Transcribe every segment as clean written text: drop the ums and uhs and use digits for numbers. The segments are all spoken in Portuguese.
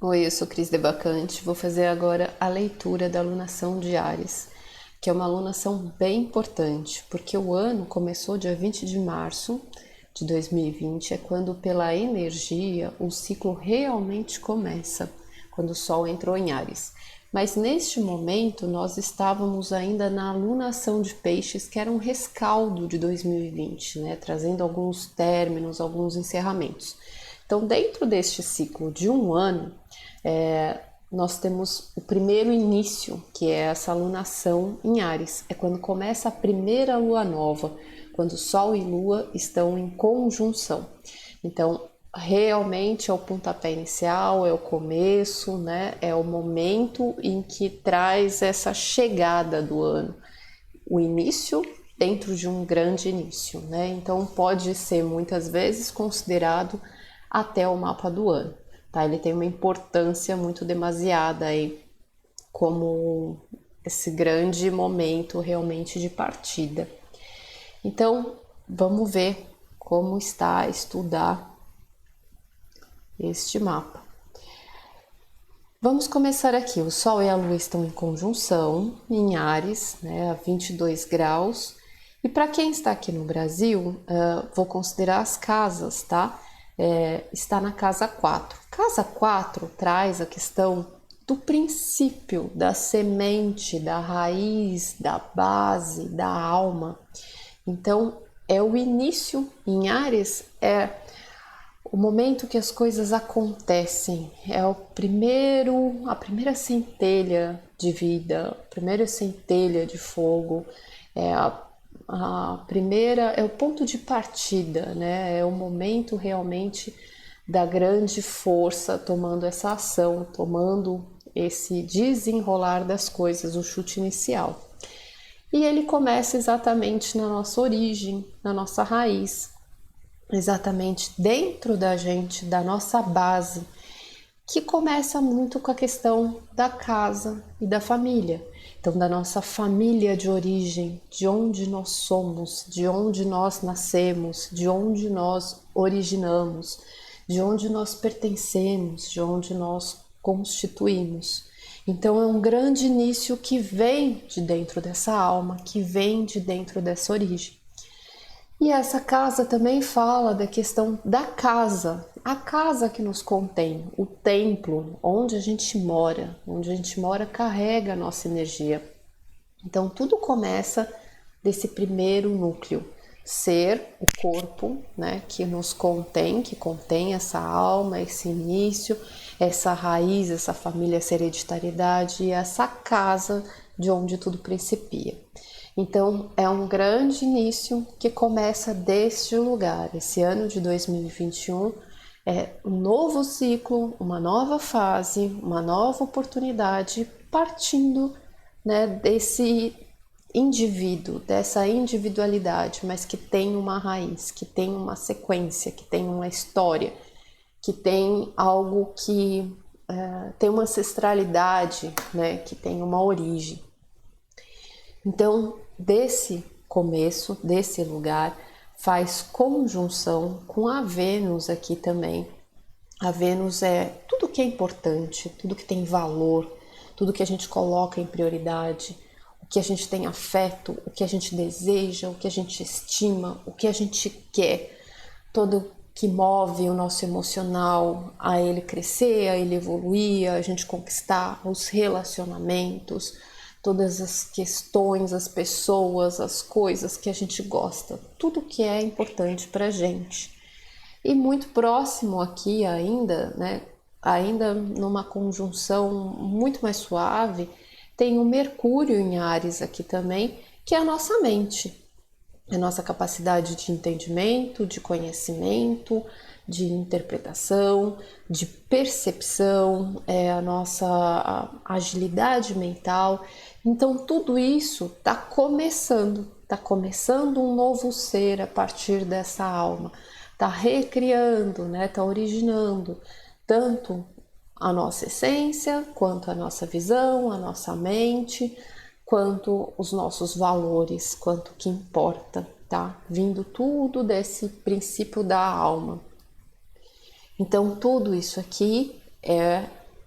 Oi, eu sou Cris Debacante. Vou fazer agora a leitura da alunação de Áries, que é uma alunação bem importante, porque o ano começou dia 20 de março de 2020, é quando pela energia o ciclo realmente começa, quando o Sol entrou em Áries. Mas neste momento nós estávamos ainda na alunação de Peixes, que era um rescaldo de 2020, né? Trazendo alguns términos, alguns encerramentos. Então, dentro deste ciclo de um ano, nós temos o primeiro início, que é essa alunação em Áries. É quando começa a primeira lua nova, quando Sol e Lua estão em conjunção. Então, realmente é o pontapé inicial, é o começo, né? É o momento em que traz essa chegada do ano. O início dentro de um grande início, né? Então, pode ser muitas vezes considerado até o mapa do ano, tá? Ele tem uma importância muito demasiada aí, como esse grande momento realmente de partida. Então, vamos ver como está a estudar este mapa. Vamos começar aqui. O Sol e a Lua estão em conjunção, em Áries, né, a 22 graus. E para quem está aqui no Brasil, vou considerar as casas, tá? Está na casa 4. Casa 4 traz a questão do princípio, da semente, da raiz, da base, da alma. Então, é o início em Áries, é o momento que as coisas acontecem, é a primeira centelha de vida, a primeira centelha de fogo, é a primeira, é o ponto de partida, né? É o momento realmente da grande força tomando essa ação, tomando esse desenrolar das coisas, o chute inicial. E ele começa exatamente na nossa origem, na nossa raiz, exatamente dentro da gente, da nossa base, que começa muito com a questão da casa e da família. Então, da nossa família de origem, de onde nós somos, de onde nós nascemos, de onde nós originamos, de onde nós pertencemos, de onde nós constituímos. Então, é um grande início que vem de dentro dessa alma, que vem de dentro dessa origem. E essa casa também fala da questão da casa, a casa que nos contém, o templo, onde a gente mora carrega a nossa energia. Então tudo começa desse primeiro núcleo, ser o corpo, né, que nos contém, que contém essa alma, esse início, essa raiz, essa família, essa hereditariedade e essa casa de onde tudo principia. Então, é um grande início que começa deste lugar. Esse ano de 2021 é um novo ciclo, uma nova fase, uma nova oportunidade, partindo, né, desse indivíduo, dessa individualidade, mas que tem uma raiz, que tem uma sequência, que tem uma história, que tem algo que tem uma ancestralidade, né, que tem uma origem. Então, desse começo, desse lugar, faz conjunção com a Vênus aqui também. A Vênus é tudo que é importante, tudo que tem valor, tudo que a gente coloca em prioridade, o que a gente tem afeto, o que a gente deseja, o que a gente estima, o que a gente quer, todo que move o nosso emocional a ele crescer, a ele evoluir, a gente conquistar os relacionamentos, todas as questões, as pessoas, as coisas que a gente gosta, tudo que é importante para a gente. E muito próximo aqui ainda, né, ainda numa conjunção muito mais suave, tem o Mercúrio em Áries aqui também, que é a nossa mente, a nossa capacidade de entendimento, de conhecimento, de interpretação, de percepção, a nossa agilidade mental. Então tudo isso está começando um novo ser a partir dessa alma, está recriando, né? Está originando tanto a nossa essência, quanto a nossa visão, a nossa mente, quanto os nossos valores, quanto que importa, tá? Vindo tudo desse princípio da alma. Então tudo isso aqui é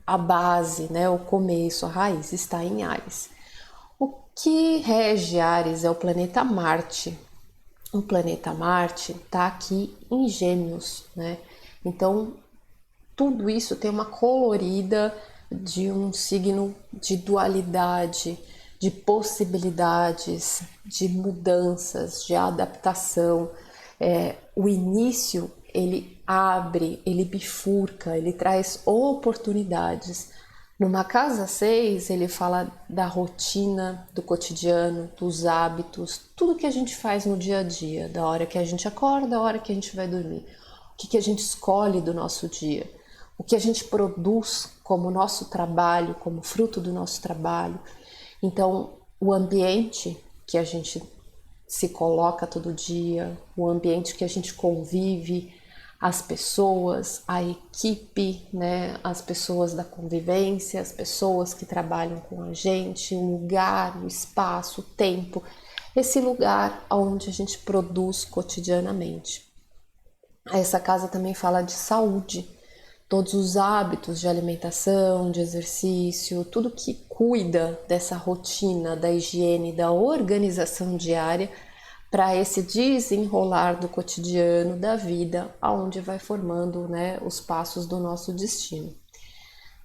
a base, né, o começo, a raiz está em Áries. O que rege Áries é o planeta Marte. O planeta Marte está aqui em Gêmeos, né? Então, tudo isso tem uma colorida de um signo de dualidade, de possibilidades, de mudanças, de adaptação. O início, ele abre, ele bifurca, ele traz oportunidades. Numa casa 6, ele fala da rotina, do cotidiano, dos hábitos, tudo que a gente faz no dia a dia, da hora que a gente acorda, da hora que a gente vai dormir. O que a gente escolhe do nosso dia, o que a gente produz como nosso trabalho, como fruto do nosso trabalho. Então, o ambiente que a gente se coloca todo dia, o ambiente que a gente convive, as pessoas, a equipe, né, as pessoas da convivência, as pessoas que trabalham com a gente, o lugar, o espaço, o tempo, esse lugar onde a gente produz cotidianamente. Essa casa também fala de saúde, todos os hábitos de alimentação, de exercício, tudo que cuida dessa rotina, da higiene, da organização diária, para esse desenrolar do cotidiano, da vida, aonde vai formando, né, os passos do nosso destino.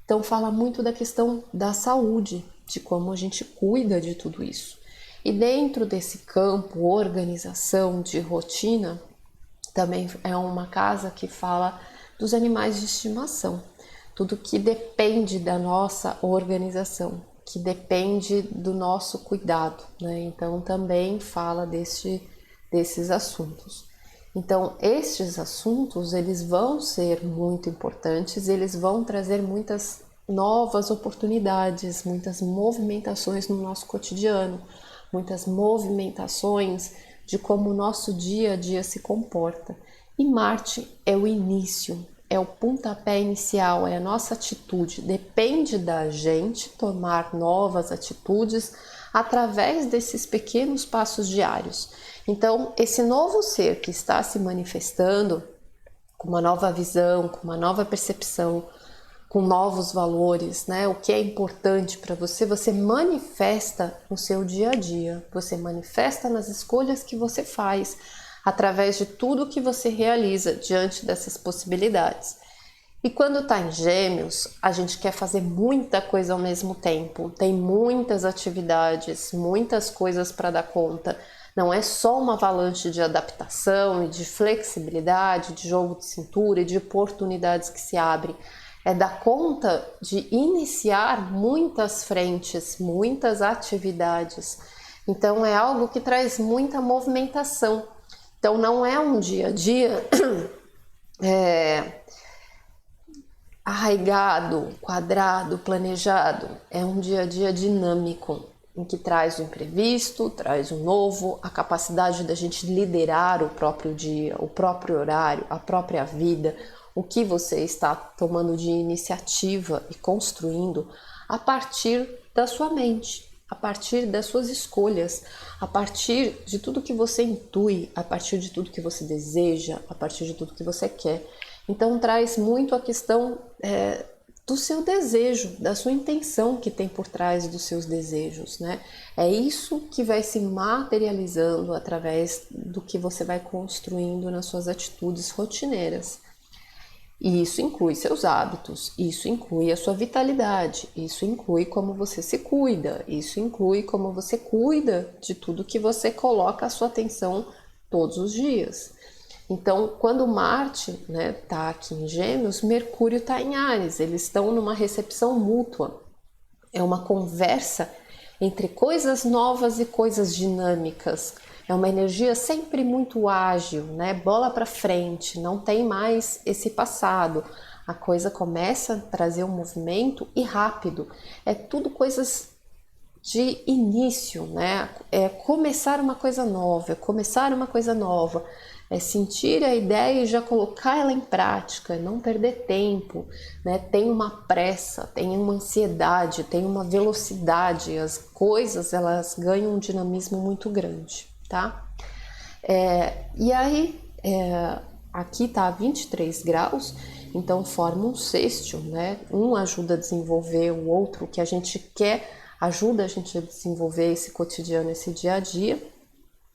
Então fala muito da questão da saúde, de como a gente cuida de tudo isso. E dentro desse campo, organização de rotina, também é uma casa que fala dos animais de estimação, tudo que depende da nossa organização, que depende do nosso cuidado, né? Então também fala desses assuntos. Então estes assuntos, eles vão ser muito importantes, eles vão trazer muitas novas oportunidades, muitas movimentações no nosso cotidiano, muitas movimentações de como o nosso dia a dia se comporta. E Marte é o início, é o pontapé inicial, é a nossa atitude. Depende da gente tomar novas atitudes através desses pequenos passos diários. Então, esse novo ser que está se manifestando com uma nova visão, com uma nova percepção, com novos valores, né? O que é importante para você, você manifesta no seu dia a dia, você manifesta nas escolhas que você faz, através de tudo que você realiza diante dessas possibilidades. E quando está em Gêmeos, a gente quer fazer muita coisa ao mesmo tempo, tem muitas atividades, muitas coisas para dar conta. Não é só uma avalanche de adaptação e de flexibilidade, de jogo de cintura e de oportunidades que se abrem. É dar conta de iniciar muitas frentes, muitas atividades. Então é algo que traz muita movimentação. Então não é um dia a dia arraigado, quadrado, planejado. É um dia a dia dinâmico, em que traz o imprevisto, traz o novo, a capacidade da gente liderar o próprio dia, o próprio horário, a própria vida, o que você está tomando de iniciativa e construindo a partir da sua mente, a partir das suas escolhas, a partir de tudo que você intui, a partir de tudo que você deseja, a partir de tudo que você quer. Então traz muito a questão do seu desejo, da sua intenção que tem por trás dos seus desejos, né? É isso que vai se materializando através do que você vai construindo nas suas atitudes rotineiras. E isso inclui seus hábitos, isso inclui a sua vitalidade, isso inclui como você se cuida, isso inclui como você cuida de tudo que você coloca a sua atenção todos os dias. Então, quando Marte tá aqui em Gêmeos, Mercúrio está em Áries, eles estão numa recepção mútua. É uma conversa entre coisas novas e coisas dinâmicas. É uma energia sempre muito ágil, né? Bola para frente, não tem mais esse passado. A coisa começa a trazer um movimento e rápido. É tudo coisas de início, né? É começar uma coisa nova, é sentir a ideia e já colocar ela em prática, não perder tempo, né? Tem uma pressa, tem uma ansiedade, tem uma velocidade, as coisas elas ganham um dinamismo muito grande, tá? E aí aqui está a 23 graus, então forma um sextil, né? Um ajuda a desenvolver o outro, que a gente quer, ajuda a gente a desenvolver esse cotidiano, esse dia a dia.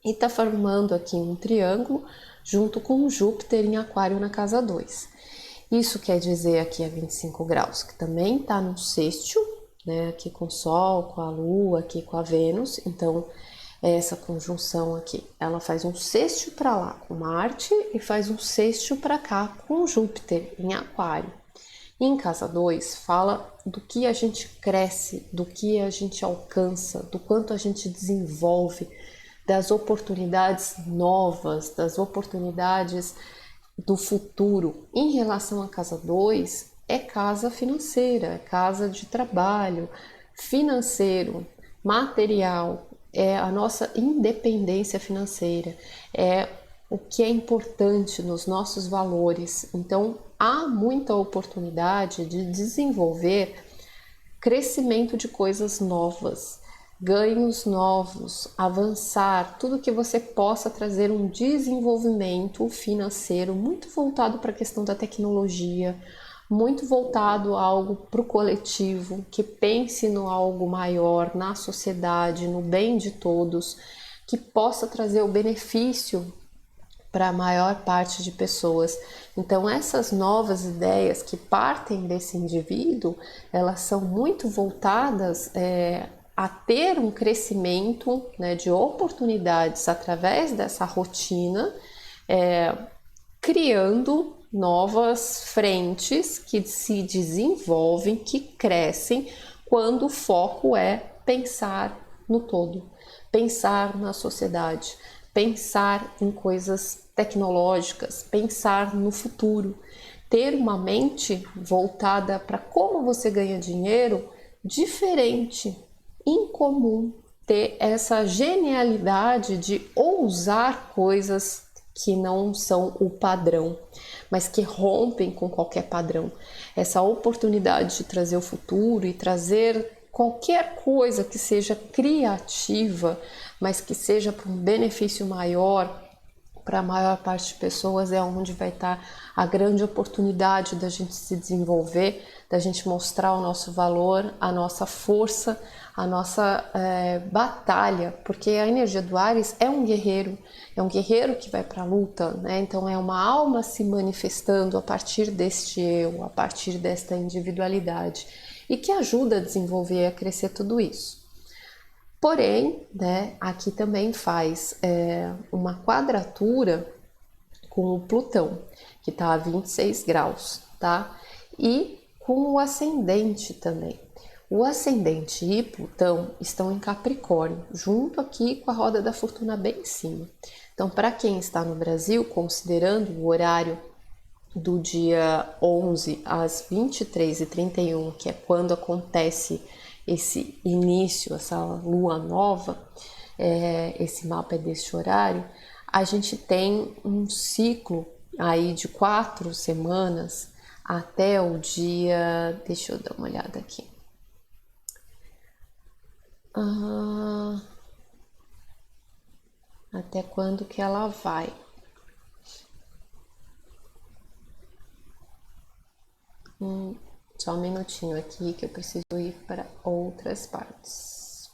E está formando aqui um triângulo junto com Júpiter em Aquário na casa 2. Isso quer dizer aqui a 25 graus, que também está no sextil, né? Aqui com o Sol, com a Lua, aqui com a Vênus. Então, essa conjunção aqui, ela faz um sextil para lá com Marte e faz um sextil para cá com Júpiter em Aquário. E em casa 2 fala do que a gente cresce, do que a gente alcança, do quanto a gente desenvolve, das oportunidades novas, das oportunidades do futuro. Em relação à casa 2, é casa financeira, é casa de trabalho, financeiro, material, é a nossa independência financeira, é o que é importante nos nossos valores. Então, há muita oportunidade de desenvolver crescimento de coisas novas, ganhos novos, avançar, tudo que você possa trazer um desenvolvimento financeiro muito voltado para a questão da tecnologia, muito voltado a algo para o coletivo, que pense no algo maior, na sociedade, no bem de todos, que possa trazer o benefício para a maior parte de pessoas. Então, essas novas ideias que partem desse indivíduo, elas são muito voltadas a ter um crescimento, né, de oportunidades através dessa rotina, criando novas frentes que se desenvolvem, que crescem, quando o foco é pensar no todo, pensar na sociedade, pensar em coisas tecnológicas, pensar no futuro, ter uma mente voltada para como você ganha dinheiro diferente, incomum, ter essa genialidade de ousar coisas que não são o padrão, mas que rompem com qualquer padrão. Essa oportunidade de trazer o futuro e trazer qualquer coisa que seja criativa, mas que seja para um benefício maior, para a maior parte de pessoas, é onde vai estar a grande oportunidade da gente se desenvolver, da gente mostrar o nosso valor, a nossa força, a nossa batalha, porque a energia do Áries é um guerreiro que vai para a luta, né? Então é uma alma se manifestando a partir deste eu, a partir desta individualidade, e que ajuda a desenvolver e a crescer tudo isso. Porém, né, aqui também faz uma quadratura com o Plutão, que está a 26 graus, tá? E com o ascendente também. O ascendente e Plutão estão em Capricórnio, junto aqui com a roda da fortuna bem em cima. Então, para quem está no Brasil, considerando o horário do dia 11 às 23h31, que é quando acontece esse início, essa lua nova, esse mapa é desse horário, a gente tem um ciclo aí de 4 semanas até o dia, deixa eu dar uma olhada aqui, até quando que ela vai? Só um minutinho aqui que eu preciso ir para outras partes.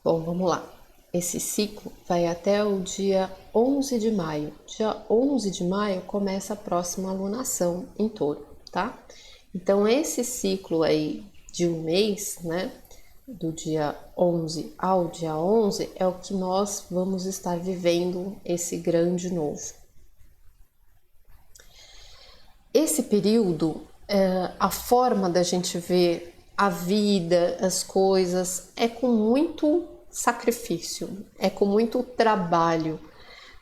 Bom, vamos lá. Esse ciclo vai até o dia 11 de maio. Dia 11 de maio começa a próxima lunação em Touro, tá? Então, esse ciclo aí de um mês, né, do dia 11 ao dia 11, é o que nós vamos estar vivendo esse grande novo. Esse período, a forma da gente ver a vida, as coisas, é com muito sacrifício, é com muito trabalho,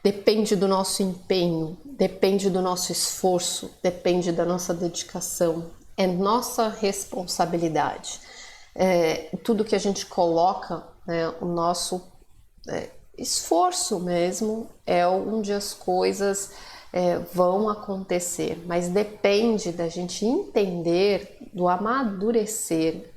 depende do nosso empenho, depende do nosso esforço, depende da nossa dedicação, é nossa responsabilidade. tudo que a gente coloca, né, o nosso esforço mesmo é onde as coisas vão acontecer, mas depende da gente entender do amadurecer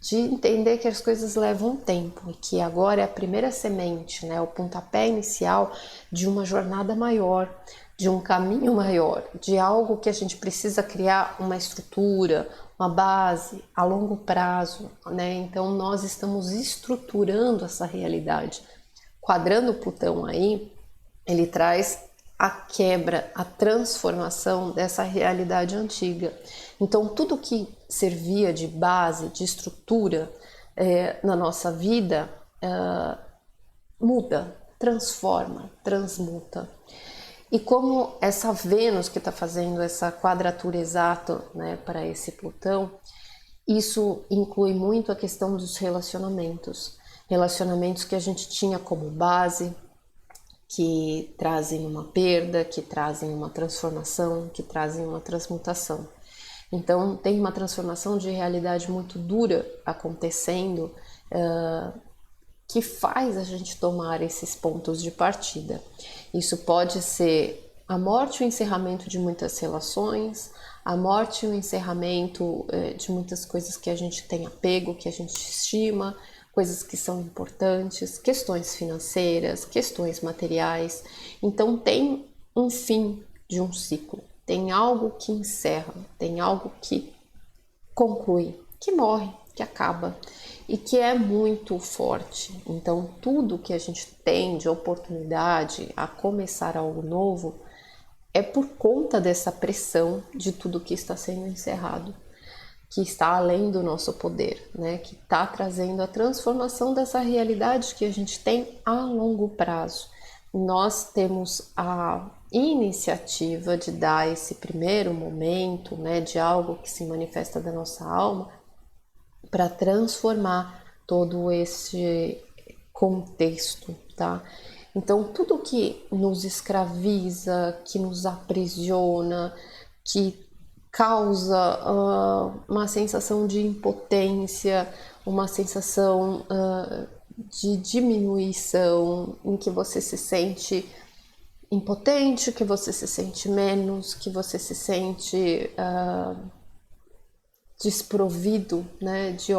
de entender que as coisas levam tempo e que agora é a primeira semente, né, o pontapé inicial de uma jornada maior, de um caminho maior, de algo que a gente precisa criar uma estrutura, uma base a longo prazo, né? Então nós estamos estruturando essa realidade. Quadrando Plutão aí, ele traz a quebra, a transformação dessa realidade antiga. Então tudo que servia de base, de estrutura na nossa vida muda, transforma, transmuta. E como essa Vênus que está fazendo essa quadratura exata, né, para esse Plutão, isso inclui muito a questão dos relacionamentos. Relacionamentos que a gente tinha como base, que trazem uma perda, que trazem uma transformação, que trazem uma transmutação. Então tem uma transformação de realidade muito dura acontecendo, que faz a gente tomar esses pontos de partida. Isso pode ser a morte e o encerramento de muitas relações, a morte e o encerramento de muitas coisas que a gente tem apego, que a gente estima, coisas que são importantes, questões financeiras, questões materiais. Então tem um fim de um ciclo, tem algo que encerra, tem algo que conclui, que morre, que acaba e que é muito forte. Então tudo que a gente tem de oportunidade a começar algo novo é por conta dessa pressão de tudo que está sendo encerrado, que está além do nosso poder, né? Que está trazendo a transformação dessa realidade que a gente tem a longo prazo. Nós temos a iniciativa de dar esse primeiro momento, né, de algo que se manifesta da nossa alma, para transformar todo esse contexto, tá? Então, tudo que nos escraviza, que nos aprisiona, que causa uma sensação de impotência, uma sensação de diminuição, em que você se sente impotente, que você se sente menos, que você se sente desprovido, né, de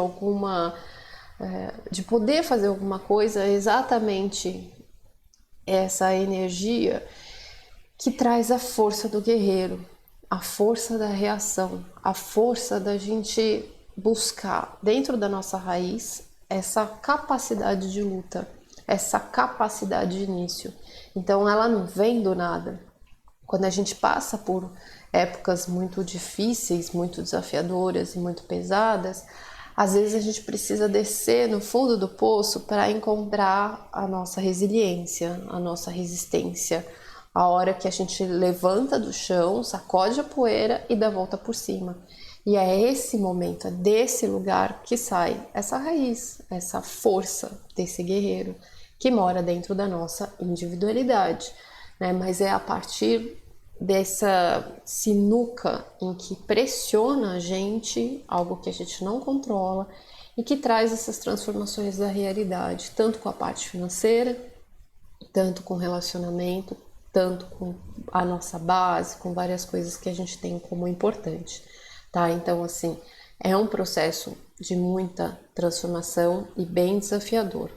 de poder fazer alguma coisa, exatamente essa energia que traz a força do guerreiro, a força da reação, a força da gente buscar dentro da nossa raiz essa capacidade de luta, essa capacidade de início. Então ela não vem do nada. Quando a gente passa por épocas muito difíceis, muito desafiadoras e muito pesadas, às vezes a gente precisa descer no fundo do poço para encontrar a nossa resiliência, a nossa resistência. A hora que a gente levanta do chão, sacode a poeira e dá a volta por cima. E é esse momento, é desse lugar que sai essa raiz, essa força desse guerreiro que mora dentro da nossa individualidade, né? Mas é a partir dessa sinuca em que pressiona a gente, algo que a gente não controla, e que traz essas transformações da realidade, tanto com a parte financeira, tanto com relacionamento, tanto com a nossa base, com várias coisas que a gente tem como importante, tá? Então, assim, é um processo de muita transformação e bem desafiador.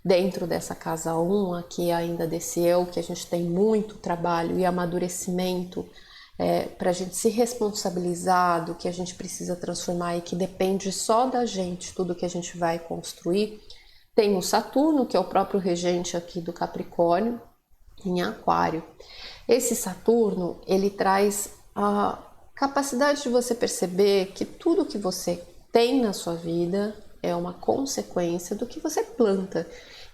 Dentro dessa casa 1, aqui ainda desse eu, que a gente tem muito trabalho e amadurecimento para a gente se responsabilizar do que a gente precisa transformar e que depende só da gente, tudo que a gente vai construir. Tem o Saturno, que é o próprio regente aqui do Capricórnio, em Aquário. Esse Saturno, ele traz a capacidade de você perceber que tudo que você tem na sua vida é uma consequência do que você planta.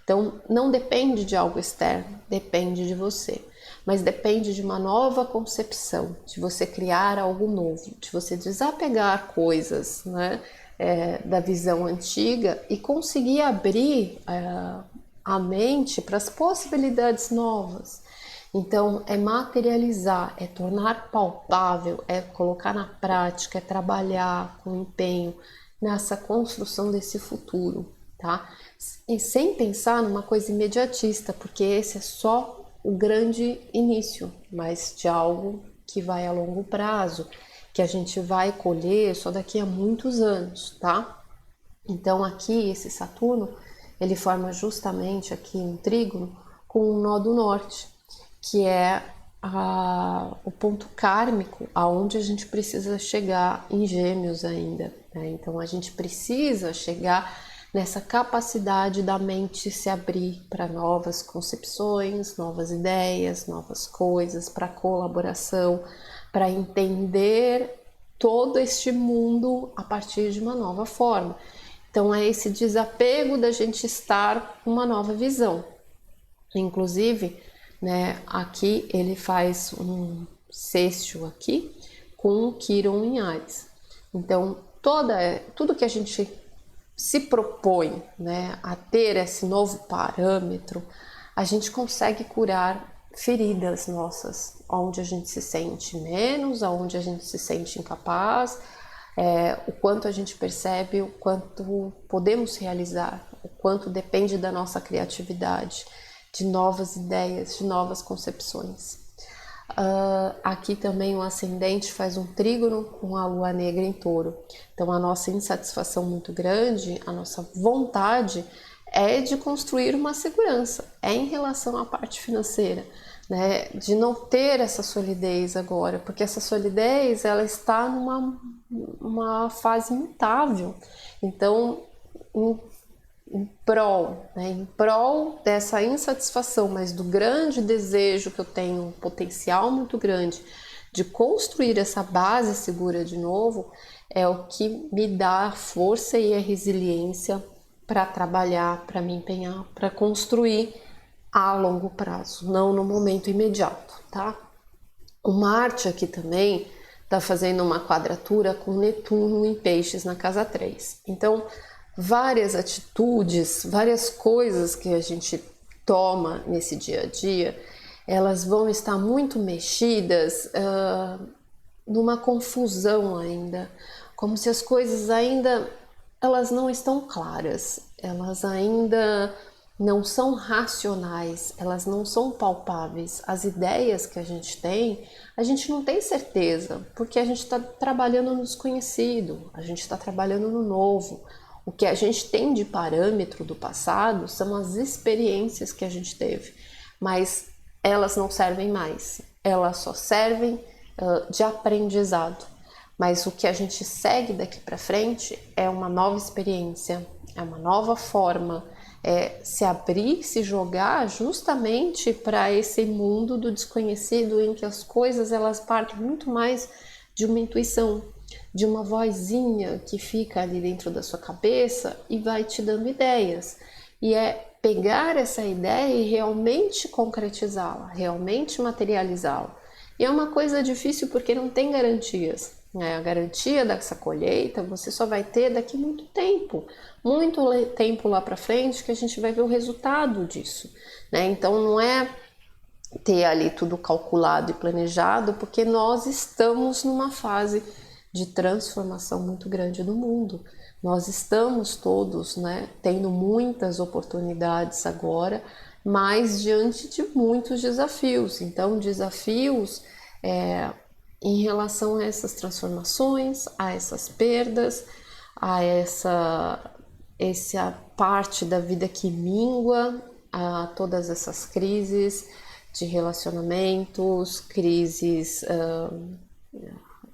Então, não depende de algo externo, depende de você. Mas depende de uma nova concepção, de você criar algo novo, de você desapegar coisas, né, da visão antiga e conseguir abrir a mente para as possibilidades novas. Então, é materializar, é tornar palpável, é colocar na prática, é trabalhar com empenho, nessa construção desse futuro, tá? E sem pensar numa coisa imediatista, porque esse é só o grande início, mas de algo que vai a longo prazo, que a gente vai colher só daqui a muitos anos, tá? Então aqui esse Saturno, ele forma justamente aqui um trígono com um nó do norte, que é o ponto kármico aonde a gente precisa chegar em Gêmeos ainda, né? Então a gente precisa chegar nessa capacidade da mente se abrir para novas concepções, novas ideias, novas coisas, para colaboração, para entender todo este mundo a partir de uma nova forma. Então é esse desapego da gente estar com uma nova visão. Inclusive, né, aqui ele faz um sextil aqui com o Quiron em Áries. Então, tudo que a gente se propõe, né, a ter esse novo parâmetro, a gente consegue curar feridas nossas, onde a gente se sente menos, onde a gente se sente incapaz, o quanto a gente percebe, o quanto podemos realizar, o quanto depende da nossa criatividade, de novas ideias, de novas concepções. Aqui também o ascendente faz um trígono com a lua negra em touro. Então a nossa insatisfação muito grande, a nossa vontade é de construir uma segurança, é em relação à parte financeira, né? De não ter essa solidez agora, porque essa solidez ela está numa fase mutável. Então, em prol, né, em prol dessa insatisfação, mas do grande desejo que eu tenho, um potencial muito grande de construir essa base segura de novo, é o que me dá a força e a resiliência para trabalhar, para me empenhar, para construir a longo prazo, não no momento imediato, tá? O Marte aqui também está fazendo uma quadratura com Netuno em Peixes na casa 3. Então, várias atitudes, várias coisas que a gente toma nesse dia a dia, elas vão estar muito mexidas numa confusão ainda, como se as coisas ainda elas não estão claras, elas ainda não são racionais, elas não são palpáveis. As ideias que a gente não tem certeza, porque a gente está trabalhando no desconhecido, a gente está trabalhando no novo. O que a gente tem de parâmetro do passado são as experiências que a gente teve, mas elas não servem mais, elas só servem de aprendizado. Mas o que a gente segue daqui para frente é uma nova experiência, é uma nova forma, é se abrir, se jogar justamente para esse mundo do desconhecido em que as coisas elas partem muito mais de uma intuição, de uma vozinha que fica ali dentro da sua cabeça e vai te dando ideias. E é pegar essa ideia e realmente concretizá-la, realmente materializá-la. E é uma coisa difícil porque não tem garantias. Né? A garantia dessa colheita você só vai ter daqui muito tempo lá para frente que a gente vai ver o resultado disso. Né? Então não é ter ali tudo calculado e planejado, porque nós estamos numa fase de transformação muito grande do mundo. Nós estamos todos, né, tendo muitas oportunidades agora, mas diante de muitos desafios. Então, desafios em relação a essas transformações, a essas perdas, a essa parte da vida que mingua, a todas essas crises de relacionamentos, crises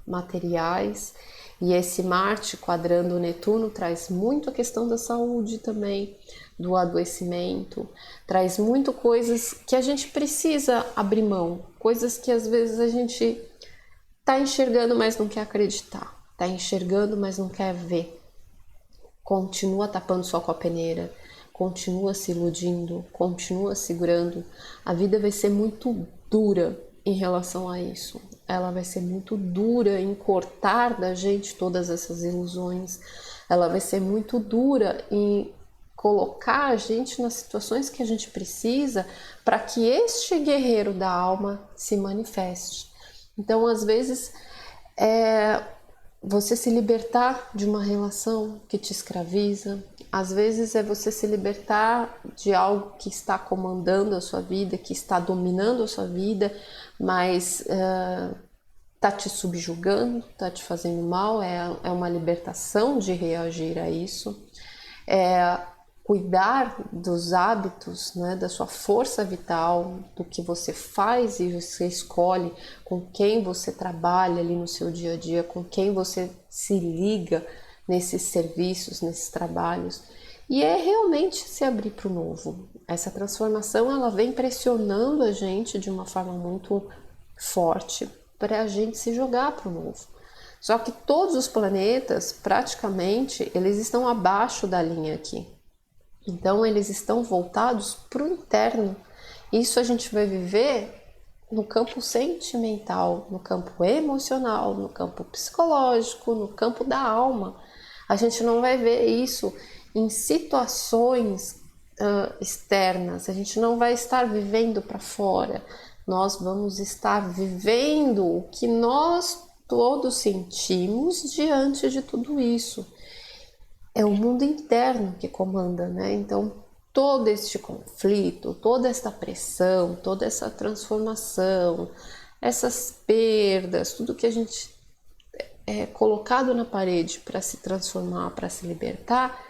materiais. E esse Marte quadrando o Netuno traz muito a questão da saúde também, do adoecimento, traz muito coisas que a gente precisa abrir mão, coisas que às vezes a gente tá enxergando, mas não quer acreditar, tá enxergando, mas não quer ver. Continua tapando só com a peneira, continua se iludindo, continua segurando. A vida vai ser muito dura em relação a isso. Ela vai ser muito dura em cortar da gente todas essas ilusões. Ela vai ser muito dura em colocar a gente nas situações que a gente precisa para que este guerreiro da alma se manifeste. Então, às vezes, você se libertar de uma relação que te escraviza. Às vezes é você se libertar de algo que está comandando a sua vida, que está dominando a sua vida, mas está te subjugando, está te fazendo mal. É uma libertação de reagir a isso. Cuidar dos hábitos, né, da sua força vital, do que você faz e você escolhe, com quem você trabalha ali no seu dia a dia, com quem você se liga nesses serviços, nesses trabalhos. E é realmente se abrir para o novo. Essa transformação, ela vem pressionando a gente de uma forma muito forte para a gente se jogar para o novo. Só que todos os planetas, praticamente, eles estão abaixo da linha aqui. Então, eles estão voltados para o interno. Isso a gente vai viver no campo sentimental, no campo emocional, no campo psicológico, no campo da alma. A gente não vai ver isso em situações externas. A gente não vai estar vivendo para fora. Nós vamos estar vivendo o que nós todos sentimos diante de tudo isso. É o mundo interno que comanda, né? Então, todo este conflito, toda esta pressão, toda essa transformação, essas perdas, tudo que a gente é colocado na parede para se transformar, para se libertar,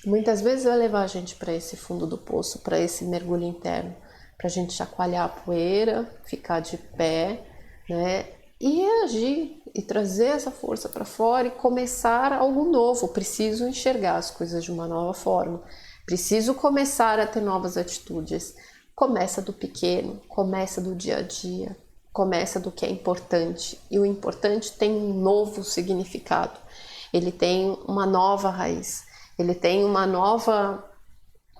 muitas vezes vai levar a gente para esse fundo do poço, para esse mergulho interno, para a gente chacoalhar a poeira, ficar de pé, né? E reagir e trazer essa força para fora e começar algo novo. Preciso enxergar as coisas de uma nova forma. Preciso começar a ter novas atitudes. Começa do pequeno, começa do dia a dia, começa do que é importante. E o importante tem um novo significado. Ele tem uma nova raiz. Ele tem uma nova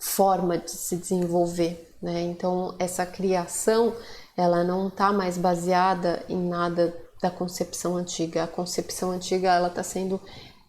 forma de se desenvolver, né? Então, essa criação, ela não está mais baseada em nada da concepção antiga. A concepção antiga, ela está sendo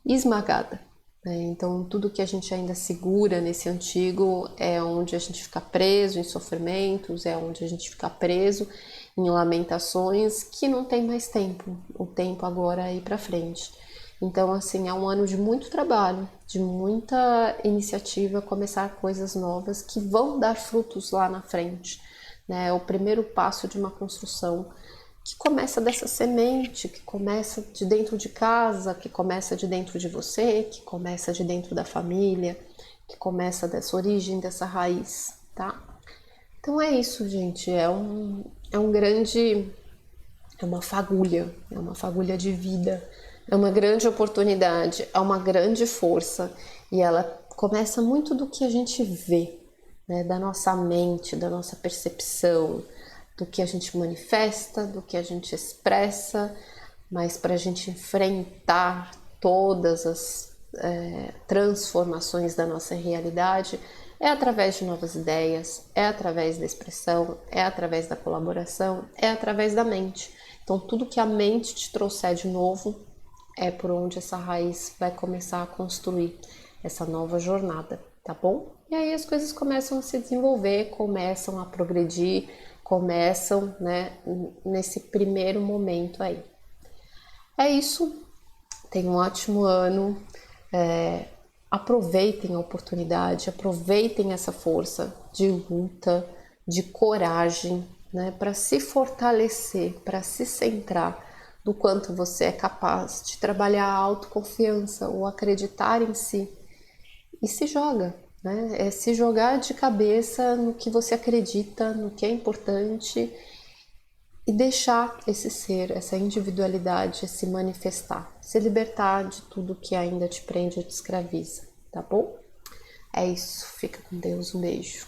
esmagada, né? Então, tudo que a gente ainda segura nesse antigo é onde a gente fica preso em sofrimentos, é onde a gente fica preso em lamentações que não tem mais tempo. O tempo agora é ir para frente. Então, assim, é um ano de muito trabalho, de muita iniciativa, começar coisas novas que vão dar frutos lá na frente, né? É o primeiro passo de uma construção que começa dessa semente, que começa de dentro de casa, que começa de dentro de você, que começa de dentro da família, que começa dessa origem, dessa raiz, tá? Então é isso, gente, é uma fagulha de vida, é uma grande oportunidade, é uma grande força e ela começa muito do que a gente vê, né? Da nossa mente, da nossa percepção, do que a gente manifesta, do que a gente expressa, mas para a gente enfrentar todas as transformações da nossa realidade é através de novas ideias, é através da expressão, é através da colaboração, é através da mente. Então, tudo que a mente te trouxer de novo é por onde essa raiz vai começar a construir essa nova jornada, tá bom? E aí as coisas começam a se desenvolver, começam a progredir, começam, né, nesse primeiro momento aí. É isso, tenham um ótimo ano, aproveitem a oportunidade, aproveitem essa força de luta, de coragem, né, para se fortalecer, para se centrar do quanto você é capaz de trabalhar a autoconfiança, o acreditar em si e se joga, né? É se jogar de cabeça no que você acredita, no que é importante e deixar esse ser, essa individualidade se manifestar, se libertar de tudo que ainda te prende ou te escraviza, tá bom? É isso, fica com Deus, um beijo.